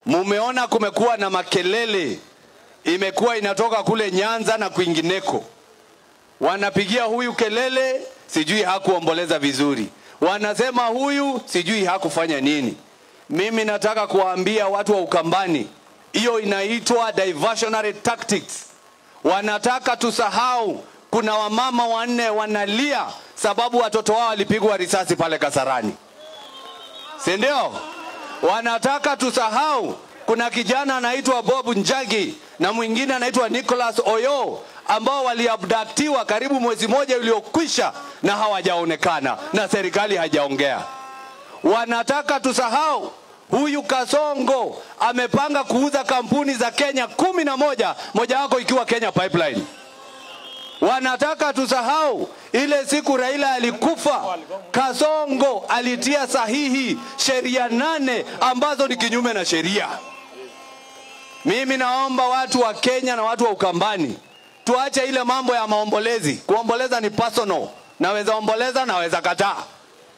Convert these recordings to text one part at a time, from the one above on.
mumeona kumekuwa na makelele, imekuwa inatoka kule Nyanza na kwingineko. Wanapigia huyu kelele, sijui hakuomboleza vizuri. Wanasema huyu sijui hakufanya nini. Mimi nataka kuwaambia watu wa Ukambani, hiyo inaitwa diversionary tactics. Wanataka tusahau kuna wamama 4 wanalia sababu watoto wao walipigwa risasi pale Kasarani. Si ndio? Wanataka tusahau kuna kijana anaitwa Bob Njagi na mwingine anaitwa Nicholas Oyo ambao waliabductiwa karibu mwezi moja uliokwisha na hawajaonekana na serikali hajaongea. Wanataka tusahau huyu Kasongo amepanga kuuza kampuni za Kenya 11, moja wako ikiwa Kenya Pipeline. Wanataka tusahau ile siku Raila alikufa, Kasongo alitia sahihi sheria 8 ambazo ni kinyume na sheria. Mimi naomba watu wa Kenya na watu wa Ukambani tuache ile mambo ya maombolezi. Kuomboleza ni personal. Naweza omboleza, naweza kataa.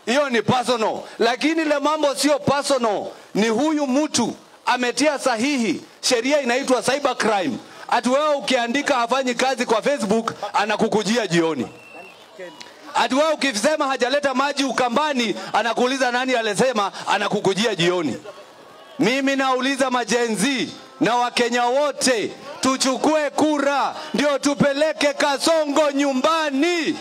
Hiyo ni personal. Lakini ile mambo sio personal. Ni huyu mtu ametia sahihi sheria inaitwa cyber crime. Ati wewe ukiandika hafanyi kazi kwa Facebook anakukujia jioni. Ati wewe ukisema hajaleta maji Ukambani anakuuliza nani alisema, anakukujia jioni. Mimi nauliza majenzi na Wakenya wote, tuchukue kura ndio tupeleke Kasongo nyumbani.